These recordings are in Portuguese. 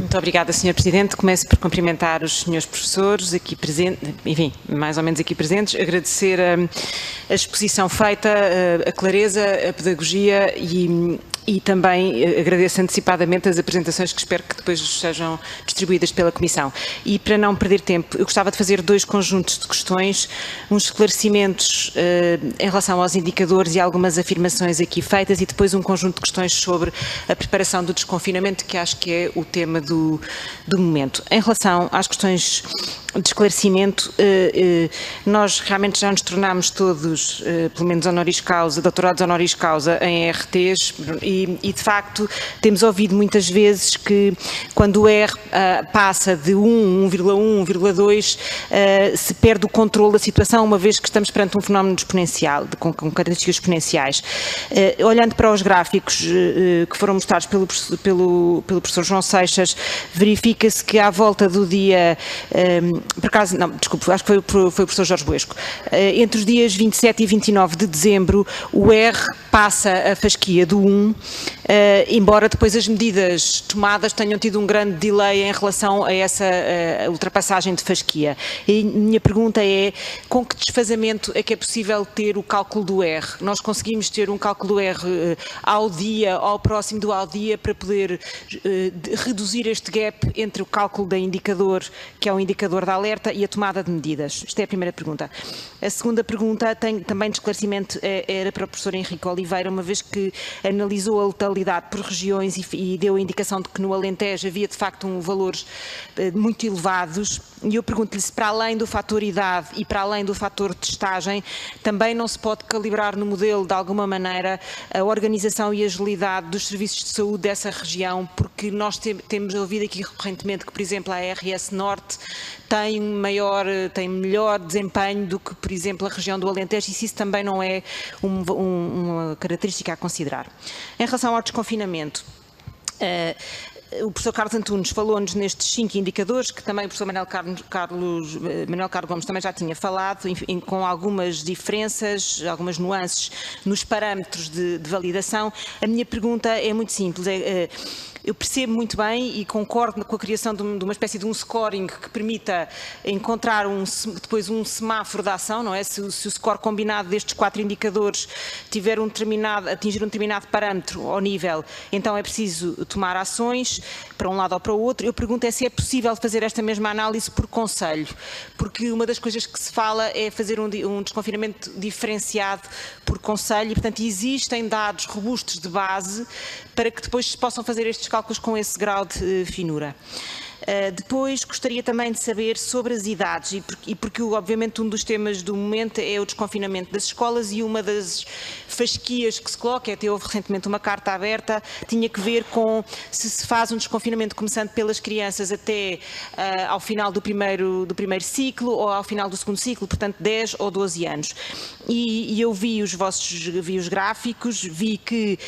Muito obrigada, Sr. Presidente. Começo por cumprimentar os senhores professores aqui presentes, enfim, mais ou menos aqui presentes, agradecer a exposição feita, a clareza, a pedagogia e também agradeço antecipadamente as apresentações que espero que depois sejam distribuídas pela Comissão. E para não perder tempo, eu gostava de fazer dois conjuntos de questões, uns esclarecimentos em relação aos indicadores e algumas afirmações aqui feitas e depois um conjunto de questões sobre a preparação do desconfinamento, que acho que é o tema do momento. Em relação às questões de esclarecimento, nós realmente já nos tornámos todos, pelo menos honoris causa, doutorados honoris causa em RTs e de facto temos ouvido muitas vezes que quando o R passa de 1, 1,1, 1,2 se perde o controle da situação, uma vez que estamos perante um fenómeno exponencial, com características exponenciais. Olhando para os gráficos que foram mostrados pelo professor João Seixas, verifica-se que à volta do dia, por acaso, não, desculpe, acho que foi o professor Jorge Buesco, entre os dias 27 e 29 de dezembro, o R passa a fasquia do 1, embora depois as medidas tomadas tenham tido um grande delay em relação a essa ultrapassagem de fasquia. E minha pergunta é, com que desfazamento é que é possível ter o cálculo do R? Nós conseguimos ter um cálculo do R ao dia, ao próximo do ao dia, para poder reduzir este gap entre o cálculo da indicador, que é o indicador da alerta, e a tomada de medidas? Esta é a primeira pergunta. A segunda pergunta tem também de esclarecimento, era para o professor Henrique Oliveira, uma vez que analisou a letalidade por regiões e deu a indicação de que no Alentejo havia de facto valores muito elevados, e eu pergunto-lhe se para além do fator idade e para além do fator testagem, também não se pode calibrar no modelo de alguma maneira a organização e agilidade dos serviços de saúde dessa região, porque nós temos ouvido aqui recorrentemente que, por exemplo, a RS Norte tem melhor desempenho do que, por exemplo, a região do Alentejo, e se isso também não é uma característica a considerar. Em relação ao desconfinamento, o professor Carlos Antunes falou-nos nestes 5 indicadores, que também o professor Manuel Carlos Gomes também já tinha falado, com algumas diferenças, algumas nuances nos parâmetros de validação. A minha pergunta é muito simples. Eu percebo muito bem e concordo com a criação de uma espécie de um scoring que permita encontrar depois um semáforo de ação, não é? Se o score combinado destes 4 indicadores tiver atingir um determinado parâmetro ou nível, então é preciso tomar ações para um lado ou para o outro. Eu pergunto se é possível fazer esta mesma análise por concelho, porque uma das coisas que se fala é fazer um desconfinamento diferenciado por concelho e, portanto, existem dados robustos de base para que depois se possam fazer estes cálculos com esse grau de finura. Depois gostaria também de saber sobre as idades, e porque obviamente um dos temas do momento é o desconfinamento das escolas, e uma das fasquias que se coloca, até houve recentemente uma carta aberta, tinha que ver com se faz um desconfinamento começando pelas crianças até ao final do primeiro ciclo ou ao final do segundo ciclo, portanto 10 ou 12 anos. E eu vi os gráficos, vi que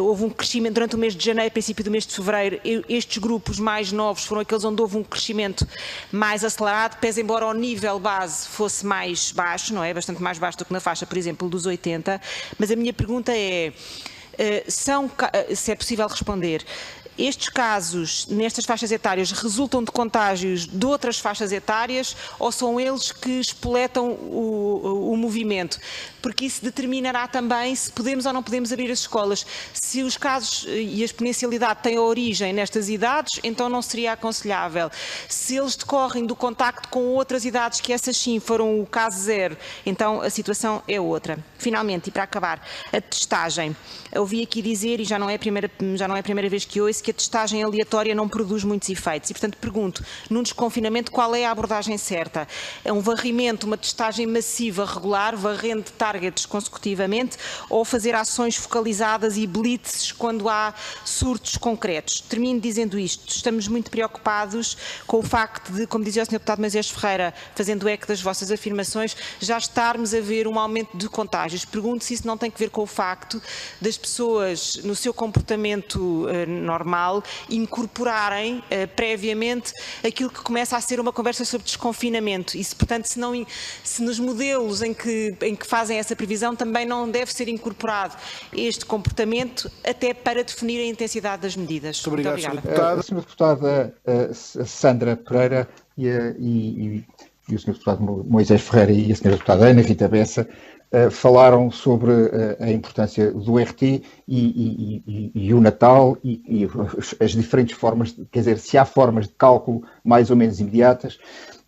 houve um crescimento durante o mês de janeiro, princípio do mês de fevereiro. Estes grupos mais novos foram aqueles onde houve um crescimento mais acelerado, pese embora o nível base fosse mais baixo, não é? Bastante mais baixo do que na faixa, por exemplo, dos 80, mas a minha pergunta é, se é possível responder, estes casos, nestas faixas etárias, resultam de contágios de outras faixas etárias ou são eles que espoletam o movimento? Porque isso determinará também se podemos ou não podemos abrir as escolas. Se os casos e a exponencialidade têm origem nestas idades, então não seria aconselhável. Se eles decorrem do contacto com outras idades, que essas sim foram o caso zero, então a situação é outra. Finalmente, e para acabar, a testagem. Eu ouvi aqui dizer, e já não é a primeira vez que ouço, que a testagem aleatória não produz muitos efeitos. E, portanto, pergunto, num desconfinamento, qual é a abordagem certa? É um varrimento, uma testagem massiva, regular, varrendo targets consecutivamente, ou fazer ações focalizadas e blitzes quando há surtos concretos? Termino dizendo isto. Estamos muito preocupados com o facto de, como dizia o Sr. Deputado Moisés Ferreira, fazendo eco das vossas afirmações, já estarmos a ver um aumento de contágios. Pergunto se isso não tem que ver com o facto das pessoas, no seu comportamento normal, normal, incorporarem previamente aquilo que começa a ser uma conversa sobre desconfinamento. E, portanto, se nos modelos em que fazem essa previsão também não deve ser incorporado este comportamento até para definir a intensidade das medidas. Muito obrigado. Muito obrigada. A senhora deputada Sandra Pereira e o senhor deputado Moisés Ferreira e a senhora deputada Ana Rita Bessa falaram sobre a importância do RT e o Natal e as diferentes formas, quer dizer, se há formas de cálculo mais ou menos imediatas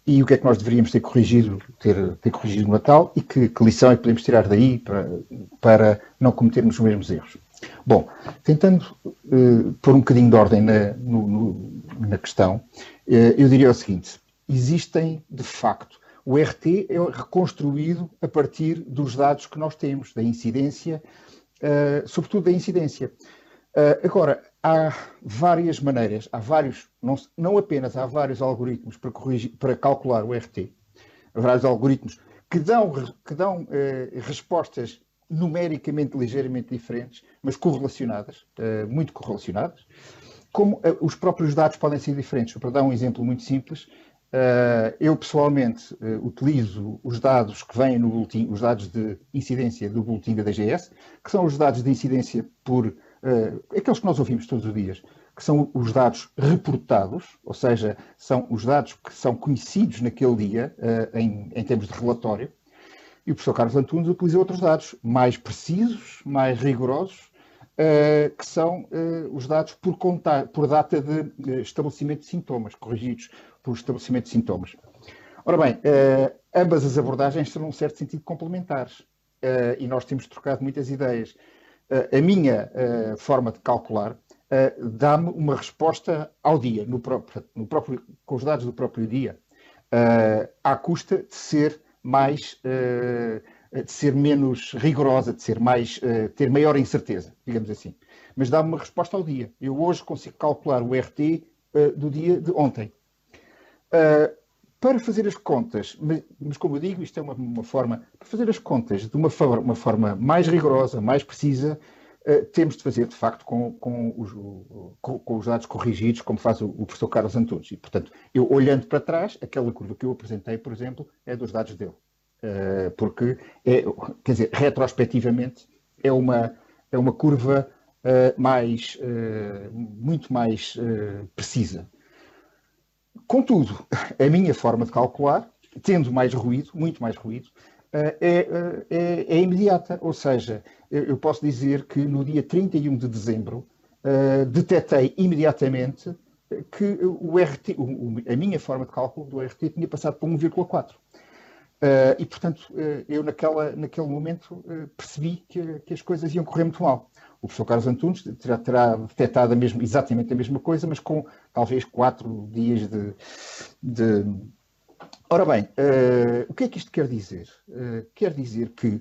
e o que é que nós deveríamos ter corrigido no Natal e que lição é que podemos tirar daí para não cometermos os mesmos erros. Bom, tentando pôr um bocadinho de ordem na questão, eu diria o seguinte: existem, de facto, o RT é reconstruído a partir dos dados que nós temos, da incidência, sobretudo da incidência. Agora, há várias maneiras, não apenas há vários algoritmos para calcular o RT, há vários algoritmos que dão respostas numericamente ligeiramente diferentes, mas correlacionadas, muito correlacionadas, como os próprios dados podem ser diferentes. Para dar um exemplo muito simples, eu pessoalmente utilizo os dados que vêm no boletim, os dados de incidência do boletim da DGS, que são os dados de incidência por aqueles que nós ouvimos todos os dias, que são os dados reportados, ou seja, são os dados que são conhecidos naquele dia em termos de relatório. E o professor Carlos Antunes utiliza outros dados mais precisos, mais rigorosos, que são os dados por data de estabelecimento de sintomas, corrigidos por estabelecimento de sintomas. Ora bem, ambas as abordagens são, num certo sentido, complementares. E nós temos trocado muitas ideias. A minha forma de calcular dá-me uma resposta ao dia, com os dados do próprio dia, à custa de ser de ser menos rigorosa, de ser ter maior incerteza, digamos assim. Mas dá-me uma resposta ao dia. Eu hoje consigo calcular o RT do dia de ontem. Para fazer as contas, mas como eu digo, isto é uma forma, para fazer as contas de uma forma mais rigorosa, mais precisa, temos de fazer, de facto, com os dados corrigidos, como faz o professor Carlos Antunes. E, portanto, eu olhando para trás, aquela curva que eu apresentei, por exemplo, é dos dados dele. Porque, quer dizer, retrospectivamente, é uma curva muito mais precisa. Contudo, a minha forma de calcular, tendo mais ruído, muito mais ruído, é imediata. Ou seja, eu posso dizer que no dia 31 de dezembro detetei imediatamente que a minha forma de cálculo do RT tinha passado para 1,4. E, portanto, eu naquele momento percebi que as coisas iam correr muito mal. O professor Carlos Antunes terá detectado exatamente a mesma coisa, mas com talvez 4 dias de... Ora bem, o que é que isto quer dizer? Quer dizer que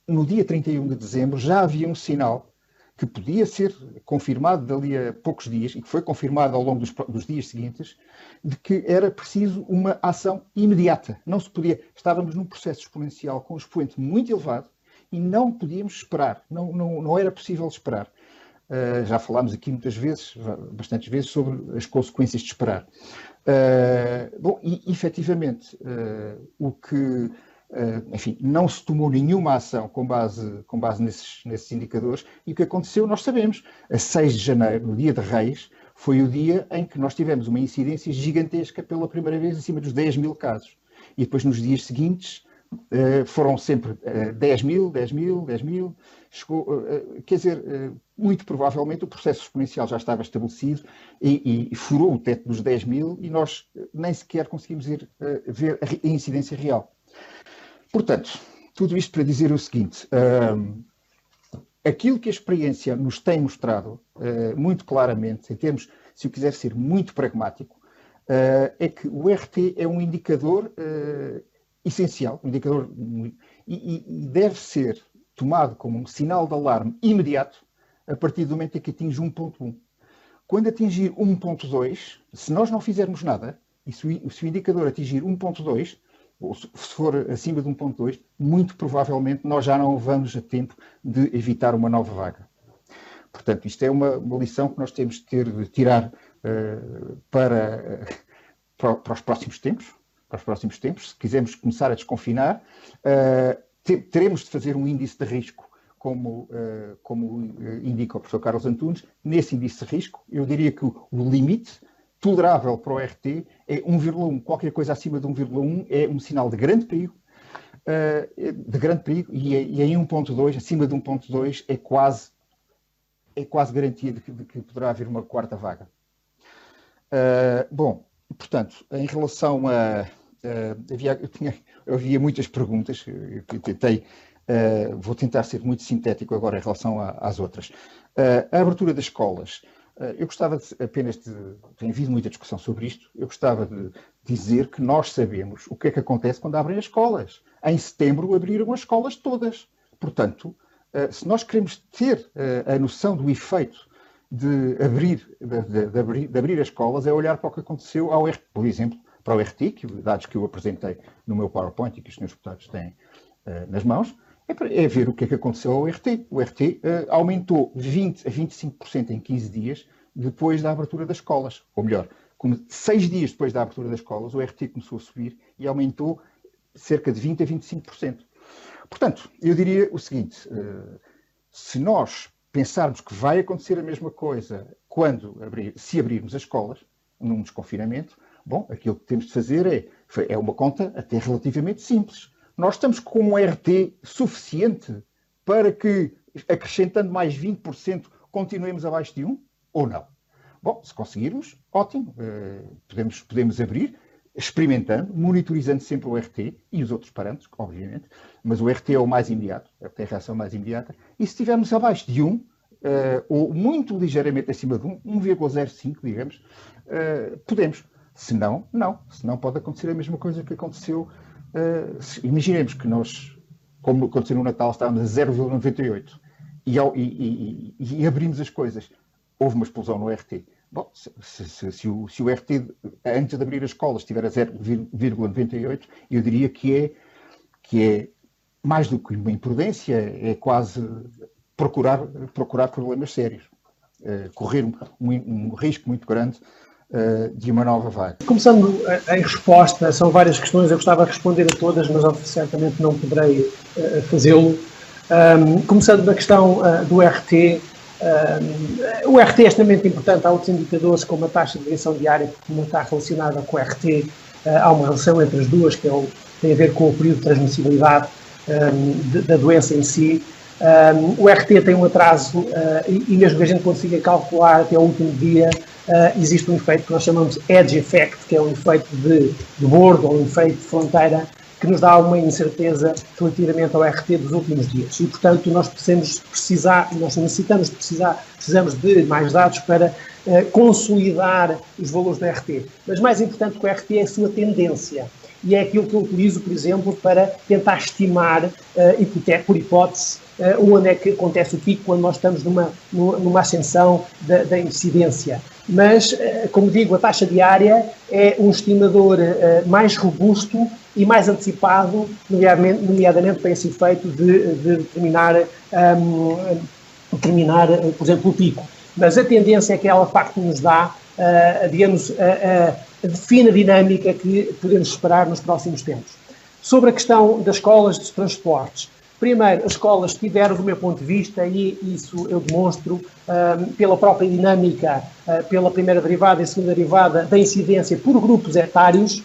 no dia 31 de dezembro já havia um sinal que podia ser confirmado dali a poucos dias, e que foi confirmado ao longo dos dias seguintes, de que era preciso uma ação imediata. Não se podia... Estávamos num processo exponencial com um expoente muito elevado e não podíamos esperar. Não era possível esperar. Já falámos aqui bastantes vezes, sobre as consequências de esperar. Bom, e efetivamente, enfim, não se tomou nenhuma ação com base nesses indicadores, e o que aconteceu nós sabemos. A 6 de janeiro, no dia de Reis, foi o dia em que nós tivemos uma incidência gigantesca pela primeira vez acima dos 10 mil casos. E depois, nos dias seguintes, foram sempre 10 mil, chegou, quer dizer, muito provavelmente o processo exponencial já estava estabelecido e furou o teto dos 10 mil e nós nem sequer conseguimos ver a incidência real. Portanto, tudo isto para dizer o seguinte: aquilo que a experiência nos tem mostrado muito claramente, em termos, se eu quiser ser muito pragmático, é que o RT é um indicador essencial, e deve ser tomado como um sinal de alarme imediato a partir do momento em que atinge 1.1. Quando atingir 1.2, se nós não fizermos nada, e se o indicador atingir 1.2, ou se for acima de 1.2, muito provavelmente nós já não vamos a tempo de evitar uma nova vaga. Portanto, isto é uma lição que nós temos de tirar para os próximos tempos. Se quisermos começar a desconfinar, teremos de fazer um índice de risco, como indica o professor Carlos Antunes. Nesse índice de risco, eu diria que o limite tolerável para o RT é 1,1. Qualquer coisa acima de 1,1 é um sinal de grande perigo, e em 1,2, acima de 1,2, é quase garantia de que poderá haver uma quarta vaga. Bom, portanto, em relação havia muitas perguntas, vou tentar ser muito sintético agora em relação às outras. A abertura das escolas. Eu gostava tem havido muita discussão sobre isto, eu gostava de dizer que nós sabemos o que é que acontece quando abrem as escolas. Em setembro abriram as escolas todas. Portanto, se nós queremos ter a noção do efeito de abrir as escolas, é olhar para o que aconteceu por exemplo, para o RT, dados que eu apresentei no meu PowerPoint e que os senhores deputados têm nas mãos, é ver o que é que aconteceu ao RT. O RT aumentou 20% a 25% em 15 dias depois da abertura das escolas. Ou melhor, 6 dias depois da abertura das escolas, o RT começou a subir e aumentou cerca de 20% a 25%. Portanto, eu diria o seguinte, se nós pensarmos que vai acontecer a mesma coisa se abrirmos as escolas, num desconfinamento, bom, aquilo que temos de fazer é uma conta até relativamente simples. Nós estamos com um RT suficiente para que, acrescentando mais 20%, continuemos abaixo de 1 ou não? Bom, se conseguirmos, ótimo. Podemos abrir, experimentando, monitorizando sempre o RT e os outros parâmetros, obviamente, mas o RT é o mais imediato, tem a reação mais imediata, e se estivermos abaixo de 1, ou muito ligeiramente acima de 1, 1,05, digamos, podemos. Se não, não. Se não, pode acontecer a mesma coisa que aconteceu. Imaginemos que nós, como aconteceu no Natal, estávamos a 0,98 e abrimos as coisas. Houve uma explosão no RT. Bom, se o RT, antes de abrir as escolas, estiver a 0,98, eu diria que é mais do que uma imprudência, é quase procurar problemas sérios. Correr um risco muito grande de uma nova vaga. Começando em resposta, são várias questões, eu gostava de responder a todas, mas certamente não poderei fazê-lo. Começando da questão do RT, o RT é extremamente importante. Há outros indicadores, como a taxa de deviação diária, porque não está relacionada com o RT. Há uma relação entre as duas, que tem a ver com o período de transmissibilidade da doença em si. O RT tem um atraso e mesmo que a gente consiga calcular até o último dia, existe um efeito que nós chamamos de edge effect, que é um efeito de bordo ou um efeito de fronteira, que nos dá uma incerteza relativamente ao RT dos últimos dias. E, portanto, nós precisamos de mais dados para consolidar os valores do RT. Mas mais importante que o RT é a sua tendência. E é aquilo que eu utilizo, por exemplo, para tentar estimar, por hipótese, onde é que acontece o pico quando nós estamos numa ascensão da incidência. Mas, como digo, a taxa diária é um estimador mais robusto e mais antecipado, nomeadamente para esse efeito de determinar, por exemplo, o pico. Mas a tendência é que ela, de facto, nos dá, a fina dinâmica que podemos esperar nos próximos tempos. Sobre a questão das escolas de transportes. Primeiro, as escolas tiveram, do meu ponto de vista, e isso eu demonstro, pela própria dinâmica, pela primeira derivada e segunda derivada da incidência por grupos etários,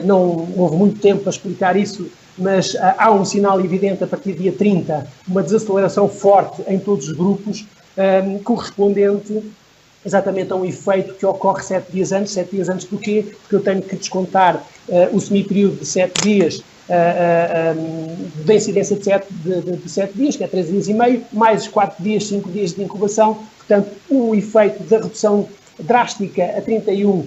não houve muito tempo para explicar isso, mas há um sinal evidente a partir do dia 30, uma desaceleração forte em todos os grupos, correspondente exatamente a um efeito que ocorre 7 dias antes. 7 dias antes porquê? Porque eu tenho que descontar o semiperíodo de 7 dias da incidência de 7 dias, que é 13 dias e meio, mais 4 dias, 5 dias de incubação. Portanto, o efeito da redução drástica a 31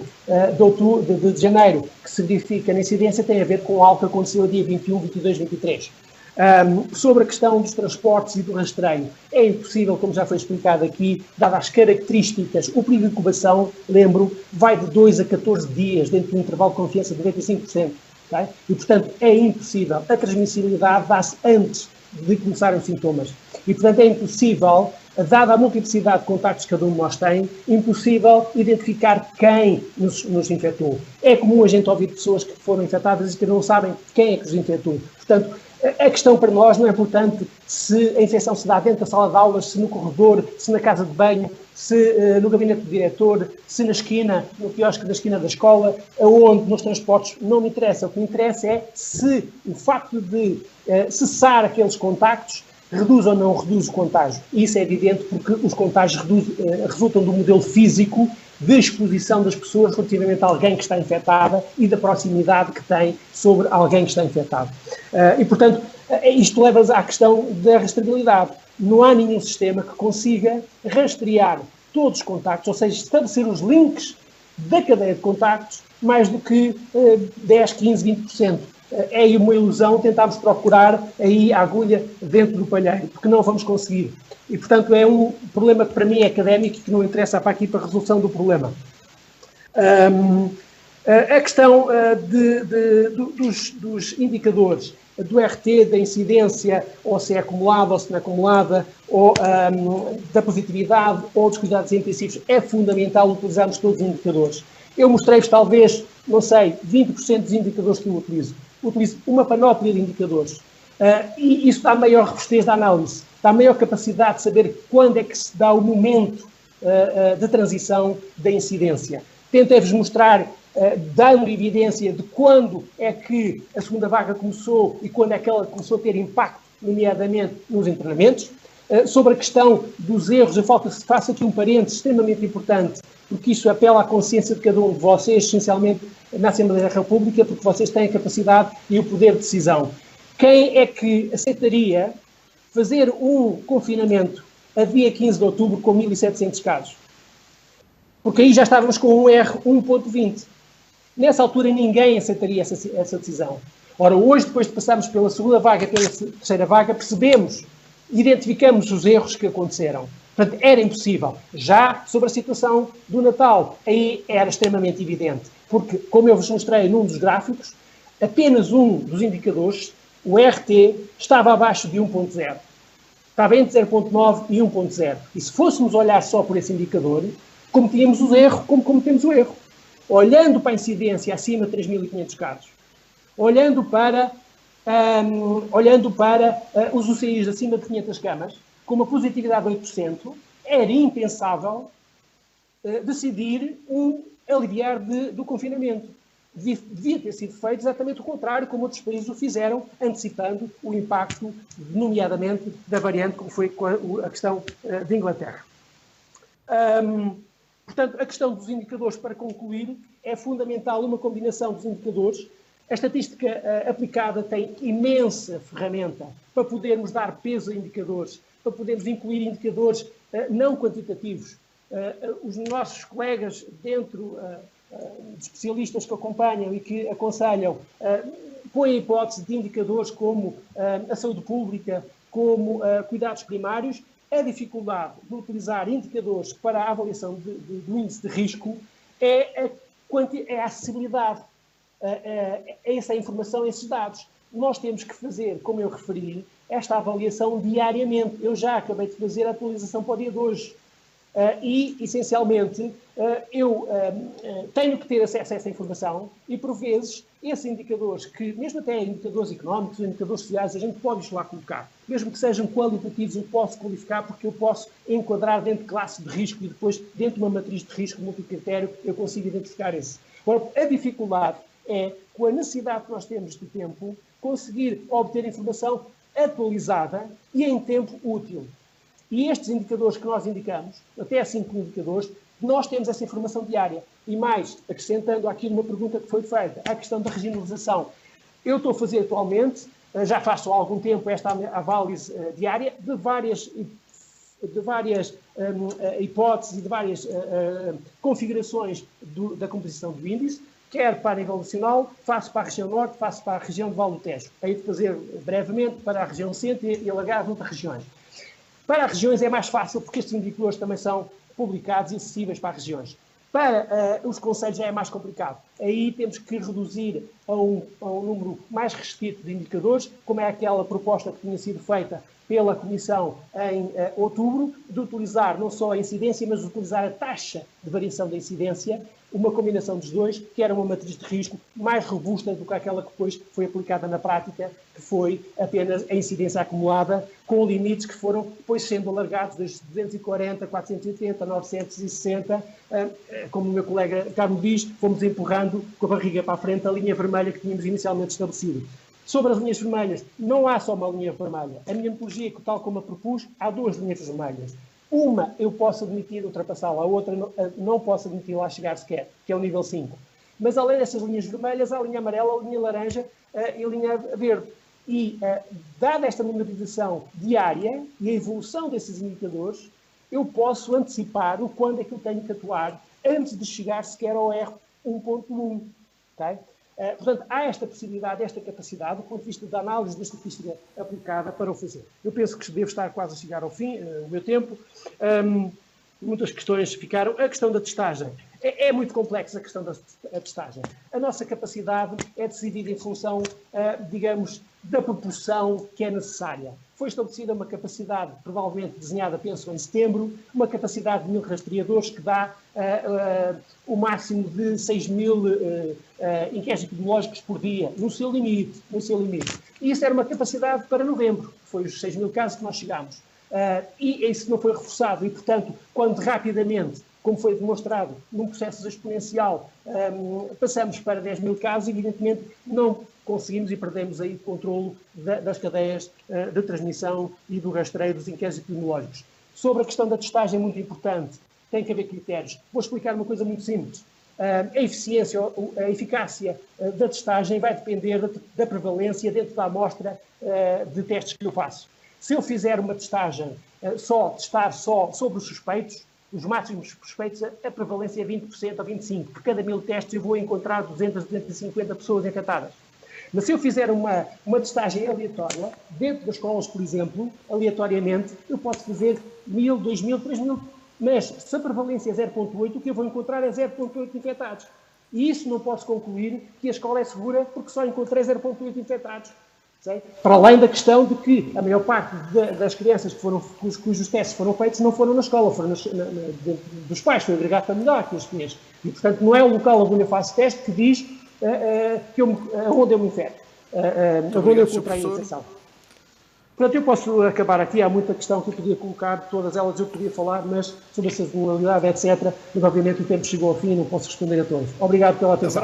de janeiro, que se verifica na incidência, tem a ver com algo que aconteceu a dia 21, 22, 23. Sobre a questão dos transportes e do rastreio, é impossível, como já foi explicado aqui, dadas as características, o período de incubação, lembro, vai de 2 a 14 dias, dentro de um intervalo de confiança de 95%. Okay? E, portanto, é impossível. A transmissibilidade dá-se antes de começarem os sintomas. E, portanto, é impossível dada a multiplicidade de contactos que cada um de nós tem, impossível identificar quem nos infectou. É comum a gente ouvir pessoas que foram infectadas e que não sabem quem é que os infectou. Portanto, a questão para nós não é importante se a infecção se dá dentro da sala de aulas, se no corredor, se na casa de banho, se no gabinete do diretor, se na esquina, no quiosque da esquina da escola, aonde, nos transportes, não me interessa. O que me interessa é se o facto de cessar aqueles contactos reduz ou não reduz o contágio. E isso é evidente porque os contágios resultam do modelo físico de exposição das pessoas relativamente a alguém que está infectada e da proximidade que tem sobre alguém que está infectado. E, portanto, isto leva-nos à questão da rastreabilidade. Não há nenhum sistema que consiga rastrear todos os contactos, ou seja, estabelecer os links da cadeia de contactos mais do que 10, 15, 20%. É uma ilusão tentarmos procurar aí a agulha dentro do palheiro, porque não vamos conseguir. E, portanto, é um problema que para mim é académico e que não interessa para aqui para a resolução do problema. A questão dos indicadores do RT, da incidência, ou se é acumulada ou se não é acumulada, ou da positividade ou dos cuidados intensivos, é fundamental utilizarmos todos os indicadores. Eu mostrei-vos talvez, não sei, 20% dos indicadores que eu utilizo. Utilizo uma panóplia de indicadores. E isso dá maior robustez da análise, dá maior capacidade de saber quando é que se dá o momento de transição da incidência. Tentei-vos mostrar, dando evidência de quando é que a segunda vaga começou e quando é que ela começou a ter impacto, nomeadamente nos internamentos. Sobre a questão dos erros, eu faço aqui um parênteses extremamente importante, porque isso apela à consciência de cada um de vocês, essencialmente na Assembleia da República, porque vocês têm a capacidade e o poder de decisão. Quem é que aceitaria fazer um confinamento a dia 15 de outubro com 1.700 casos? Porque aí já estávamos com um R 1.20. Nessa altura ninguém aceitaria essa decisão. Ora, hoje, depois de passarmos pela segunda vaga e pela terceira vaga, percebemos, identificamos os erros que aconteceram. Portanto, era impossível. Já sobre a situação do Natal, aí era extremamente evidente. Porque, como eu vos mostrei num dos gráficos, apenas um dos indicadores, o RT, estava abaixo de 1.0. Estava entre 0.9 e 1.0. E se fôssemos olhar só por esse indicador, cometíamos o erro como cometemos o erro. Olhando para a incidência acima de 3.500 casos, olhando para os UCIs acima de 500 camas, com uma positividade de 8%, era impensável decidir aliviar do confinamento. Devia ter sido feito exatamente o contrário, como outros países o fizeram, antecipando o impacto, nomeadamente, da variante, como foi com a questão de Inglaterra. Portanto, a questão dos indicadores, para concluir, é fundamental uma combinação dos indicadores. A estatística aplicada tem imensa ferramenta para podermos dar peso a indicadores, para podermos incluir indicadores não quantitativos. Os nossos colegas dentro de especialistas que acompanham e que aconselham põem a hipótese de indicadores como a saúde pública, como cuidados primários. A dificuldade de utilizar indicadores para a avaliação do índice de risco é a acessibilidade a essa informação, a esses dados. Nós temos que fazer, como eu referi, esta avaliação diariamente. Eu já acabei de fazer a atualização para o dia de hoje. E, essencialmente, eu tenho que ter acesso a essa informação e, por vezes, esses indicadores, que mesmo até indicadores económicos, indicadores sociais, a gente pode lá colocar. Mesmo que sejam qualitativos, eu posso qualificar porque eu posso enquadrar dentro de classe de risco e depois, dentro de uma matriz de risco multicritério, eu consigo identificar esse. Agora, a dificuldade é, com a necessidade que nós temos de tempo, conseguir obter informação atualizada e em tempo útil. E estes indicadores que nós indicamos, até 5 indicadores, nós temos essa informação diária. E mais, acrescentando aqui uma pergunta que foi feita, a questão da regionalização. Eu estou a fazer atualmente, já faço há algum tempo esta análise diária de várias hipóteses e de várias configurações da composição do índice, quer para a nível nacional, faço para a região norte, faço para a região de Val do Tejo. Hei de fazer brevemente para a região centro e alargar outras regiões. Para as regiões é mais fácil porque estes indicadores também são publicados e acessíveis para as regiões. Para os conselhos já é mais complicado. Aí temos que reduzir a um número mais restrito de indicadores, como é aquela proposta que tinha sido feita pela Comissão em outubro, de utilizar não só a incidência, mas utilizar a taxa de variação da incidência, uma combinação dos dois, que era uma matriz de risco mais robusta do que aquela que depois foi aplicada na prática, que foi apenas a incidência acumulada, com limites que foram depois sendo alargados desde 240, 480, 960. Como o meu colega Carlos diz, fomos empurrando com a barriga para a frente a linha vermelha que tínhamos inicialmente estabelecido. Sobre as linhas vermelhas, não há só uma linha vermelha. A minha metodologia, tal como a propus, há duas linhas vermelhas. Uma eu posso admitir ultrapassá-la, a outra não posso admitir lá chegar sequer, que é o nível 5. Mas além dessas linhas vermelhas, há a linha amarela, a linha laranja e a linha verde. E, dada esta monitorização diária e a evolução desses indicadores, eu posso antecipar o quando é que eu tenho que atuar antes de chegar sequer ao R1.1. Okay? Portanto, há esta possibilidade, esta capacidade, do ponto de vista da análise da estatística aplicada para o fazer. Eu penso que devo estar quase a chegar ao fim, o meu tempo. Muitas questões ficaram. A questão da testagem. É muito complexa a questão da testagem. A nossa capacidade é decidida em função, digamos, da proporção que é necessária. Foi estabelecida uma capacidade, provavelmente desenhada, penso, em setembro, uma capacidade de 1000 rastreadores que dá o máximo de 6.000 inquéritos epidemiológicos por dia, no seu limite. E isso era uma capacidade para novembro, foi os 6.000 casos que nós chegámos. E isso não foi reforçado e, portanto, quando rapidamente, como foi demonstrado num processo exponencial, passamos para 10.000 casos, evidentemente não conseguimos e perdemos aí o controlo das cadeias de transmissão e do rastreio dos inquéritos epidemiológicos. Sobre a questão da testagem, muito importante, tem que haver critérios. Vou explicar uma coisa muito simples. A eficiência, a eficácia da testagem vai depender da prevalência dentro da amostra de testes que eu faço. Se eu fizer uma testagem testar só sobre os suspeitos, os máximos suspeitos, a prevalência é 20% ou 25%. Por cada 1000 testes eu vou encontrar 200, 250 pessoas infectadas. Mas se eu fizer uma testagem aleatória, dentro das escolas, por exemplo, aleatoriamente, eu posso fazer 1000, 2000, 3000, mas se a prevalência é 0,8, o que eu vou encontrar é 0,8 infectados. E isso não posso concluir que a escola é segura porque só encontrei 0,8 infectados. Para além da questão de que a maior parte das crianças cujos testes foram feitos não foram na escola, foram dos pais, foi o agregado familiar que os fez. E, portanto, não é o local onde eu faço teste que diz onde eu me infecto, onde eu contraio a infecção. Portanto, eu posso acabar aqui, há muita questão que eu podia colocar, todas elas eu podia falar, mas sobre a sazonalidade, etc., mas obviamente o tempo chegou ao fim e não posso responder a todos. Obrigado pela atenção.